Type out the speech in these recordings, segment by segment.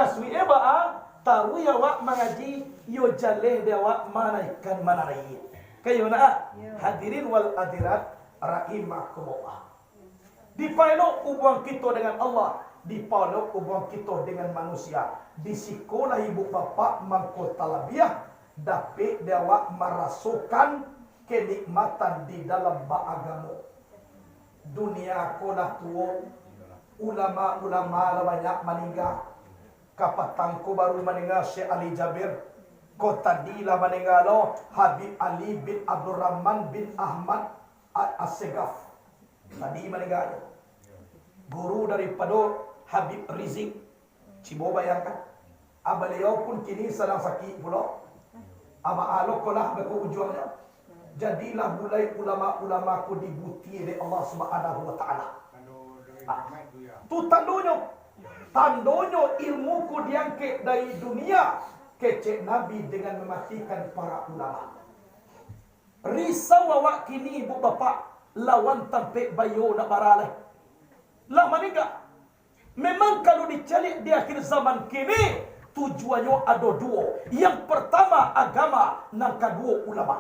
taswi eba tahu ya wak mengaji yo jaleh dia wak mana ikan mana rai. Kayo na hadirin wal hadirat rahimakumullah. Di paino hubungan kita dengan Allah, di paino hubungan kita dengan manusia. Di sekolah ibu bapa mangko talabiah dapat dia wak merasukan kenikmatan di dalam agama. Dunia kolah tua, ulama-ulama banyak meninggal. Kapatangku baru meninggal Syekh Ali Jabir. Kota dila meninggal Habib Ali bin Abdul Rahman bin Ahmad As-Segaf. Tadi meninggal. Guru daripada Habib Rizik. Cibo bayangkan. Beliau pun kini sedang sakit pula. Ama alokolah berujungnya. Jadilah mulai ulama-ulama ku dibuti oleh Allah Subhanahu wa taala. Tu tandonyo. Tandonyo ilmu ku diangkat dari dunia kecek Nabi dengan mematikan para ulama. Risau awak kini ibu bapa lawan tampik bayo nak baraleh. Lah maniga. Memang kalau dicari di akhir zaman kini tujuannya ada dua. Yang pertama agama, yang kedua ulama.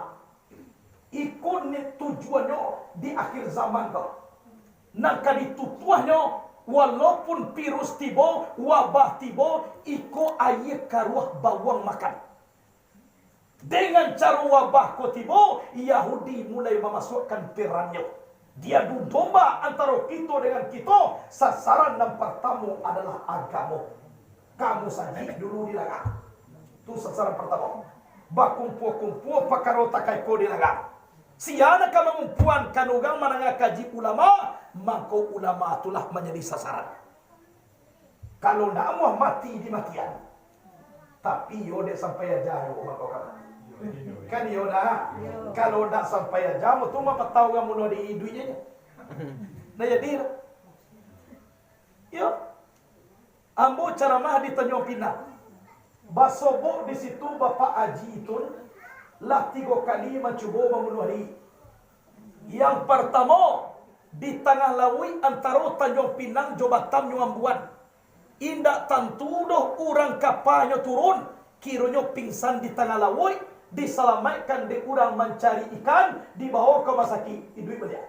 Ikut ni tujuannya di akhir zaman kau. Nak ditutuahnya walaupun virus tiba, wabah tiba, ikut air karuah bawang makan. Dengan cara wabah ko tiba, Yahudi mulai memasukkan perannya. Dia du domba antara kita dengan kita. Sasaran yang pertama adalah agama. Kamu saja dulu dilaga. Itu sasaran pertama. Bakumpul-kumpul pakaro takai ko dilaga. Siana ka mengumpuan kanugang mananga kaji ulama, maka ulama itulah menjadi sasaran. Kalau nak mau mati di matian. Tapi yo dia sampai aja yo maka kan yo dah. Kalau nak sampai aja tu mah patau kamu no di duitnya. Nah jadi yo ambo ceramah di Tanjung Pinang. Basobok di situ Bapak Haji itu lah 3 kali mencuba membunuh diri. Yang pertama di tengah lawi antara Tanjung Pinang jo Batam Nyuambuan. Indak tentu doh orang kapalnya turun, kiranya pingsan di tengah lawi, diselamatkan di orang mencari ikan, dibawa ke rumah sakit, duit belia.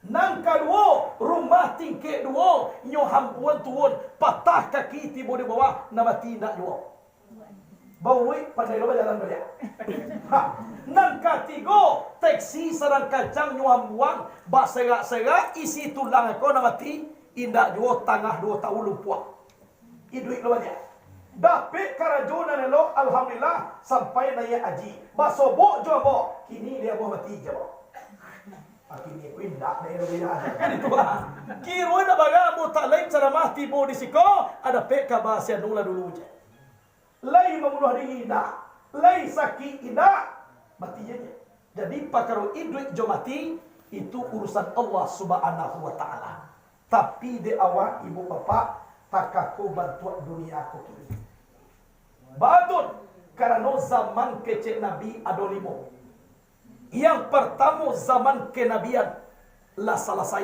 Nang kedua, rumah tingkat 2, nyohambuan turun, patah kaki tiba di bawah, nama tindak jua. Bawa pandai loba jalan belia. Nang ketiga, taksi sarang kacang nyuambuang, bak serak-serak, isi tulang aku nama ti, indak jua tangah 2 tahun lumpuah. Iduit loba dia. Dapat kerajunan lo, alhamdulillah, sampai naya haji. Basobok jua bo, kini dia bawa mati je bo. Kini aku indak dia dia. Kan itu ah. Kira na baga mo tak lain cara mati bo di siko, ada pek kabasian nula dulu je. Lai membunuh diri indah, lai sakit indah, mati je. Jadi pakaro idrik jo mati itu urusan Allah Subhanahu wa taala. Tapi di awal ibu bapa takaku bantuan dunia aku kini. Badun karena zaman kecil Nabi ada 5. Yang pertama zaman kenabian lah selesai,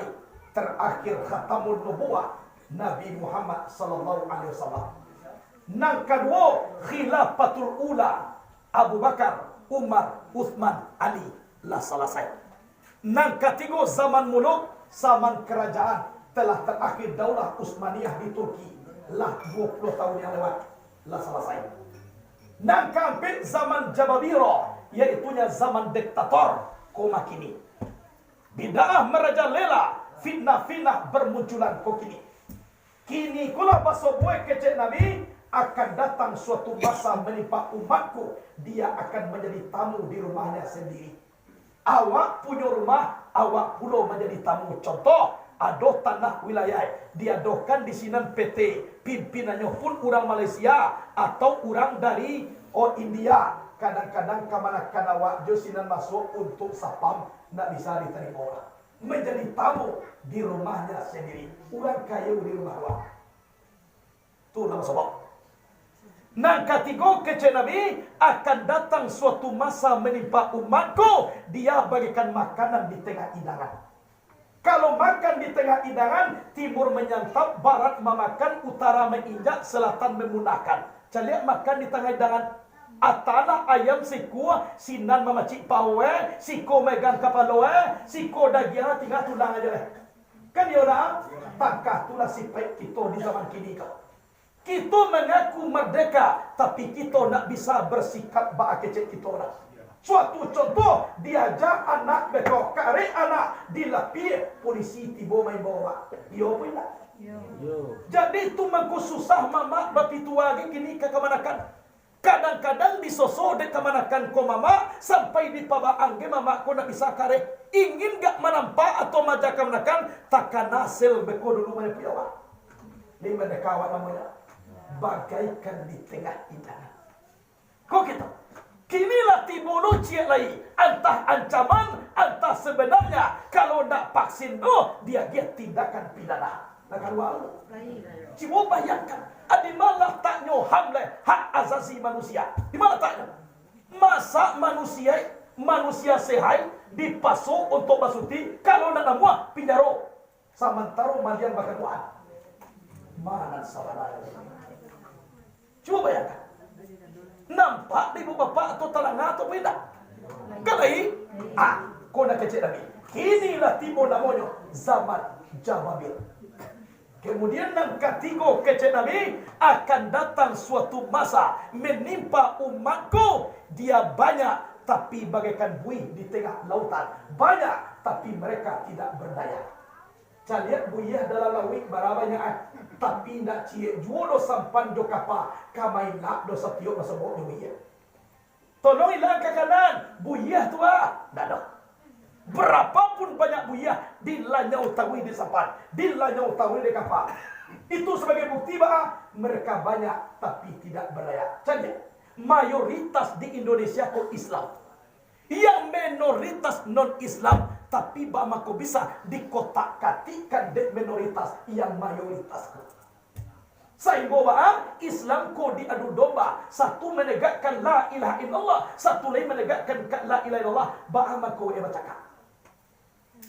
terakhir khatamul nubuwah Nabi Muhammad sallallahu alaihi wasallam. Nang kedua khilafatul ula Abu Bakar, Umar, Uthman, Ali lah selesai. Nang ketiga zaman muluk, zaman kerajaan telah terakhir daulah Utsmaniyah di Turki lah 20 tahun yang lewat lah selesai. Nang keempat zaman Jababira, yaitunya zaman diktator koma kini. Bid'ah merajalela, fitnah-fitnah bermunculan kok kini. Kini kula basoboi kecek Nabi akan datang suatu masa menimpa umatku, dia akan menjadi tamu di rumahnya sendiri. Awak punya rumah, awak pula menjadi tamu. Contoh, ada tanah wilayah diadokan di sinan PT, pimpinannya pun orang Malaysia atau orang dari India. Kadang-kadang kamanakan awak jo sinan masuk untuk sapam, nak bisa diterima orang. Menjadi tamu di rumahnya sendiri. Orang kaya di rumah awak. Itu nama sebab. Nang ketiga kecil Nabi akan datang suatu masa menimpa umatku, dia bagikan makanan di tengah hidangan. Kalau makan di tengah hidangan, timur menyantap, barat memakan, utara menginjak, selatan memundahkan. Caliak makan di tengah hidangan. Atana ayam siku, sinan memacik pawe, siko megang kapaloe, siko dagingnya tinggal tulang aja leh. Kan ya orang? Takah tulah sifat kita di zaman kini kau. Kita mengaku merdeka, tapi kita nak bisa bersikap baik kecil kita orang. Suatu contoh, diajak anak bekok, karek anak dilapi, polisi tiba main bawa. Yo pun tak. Jadi tu mangku susah mama bapi tua gini ke kemanakan. Kadang-kadang disosok dek kemanakan ko mama sampai di pabaang ge mama ko nak bisa karek. Ingin gak menampak atau majak kemanakan takkan hasil beko dulu mana piawa. Lima dekawan namanya. Bagaikan di tengah hidangan. Kok gitu? Kinilah timbul ciak lagi. Antah ancaman, antah sebenarnya. Kalau nak vaksin dia tindakan pidana. Nak karual. Cuma bayangkan. Di mana tak nyoham hak asasi manusia. Di mana taknya? Masa manusia sehat dipasuk untuk basuti. Kalau nak namua, pinjaro. Samantaro mandian bakal kuat. Mana salah. Coba bayangkan. Nampak di ibu bapa atau talangga atau tidak? Kalai, kau nak kecil lagi. Inilah timur namanya zaman Jababil. Kemudian nang ketiga kecil Nabi akan datang suatu masa menimpa umatku. Dia banyak tapi bagaikan buih di tengah lautan. Banyak tapi mereka tidak berdaya. Caliat buyah dalam lawik barabanya tapi nak cie jual sampan do kapa kamai nak do setiok masa bawa buyah. Tolong hilang ke kanan buyah tu dah dah. Berapapun banyak buyah dilanyau tawi di sampan, dilanyau tawi di kapa. Itu sebagai bukti bahwa mereka banyak tapi tidak berdaya. Caliat mayoritas di Indonesia kok Islam. Yang minoritas non-Islam tapi bama ko bisa dikotak-katikan dek minoritas yang mayoritas. Sehingga bahwa Islam ko diadu domba. Satu menegakkan la ilaha illallah, satu lain menegakkan la ilaha illallah. Bahwa ko bacakan.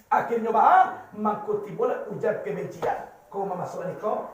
Akhirnya bahwa mako timbul ujar kebencian. Ko mamasuk ni ko,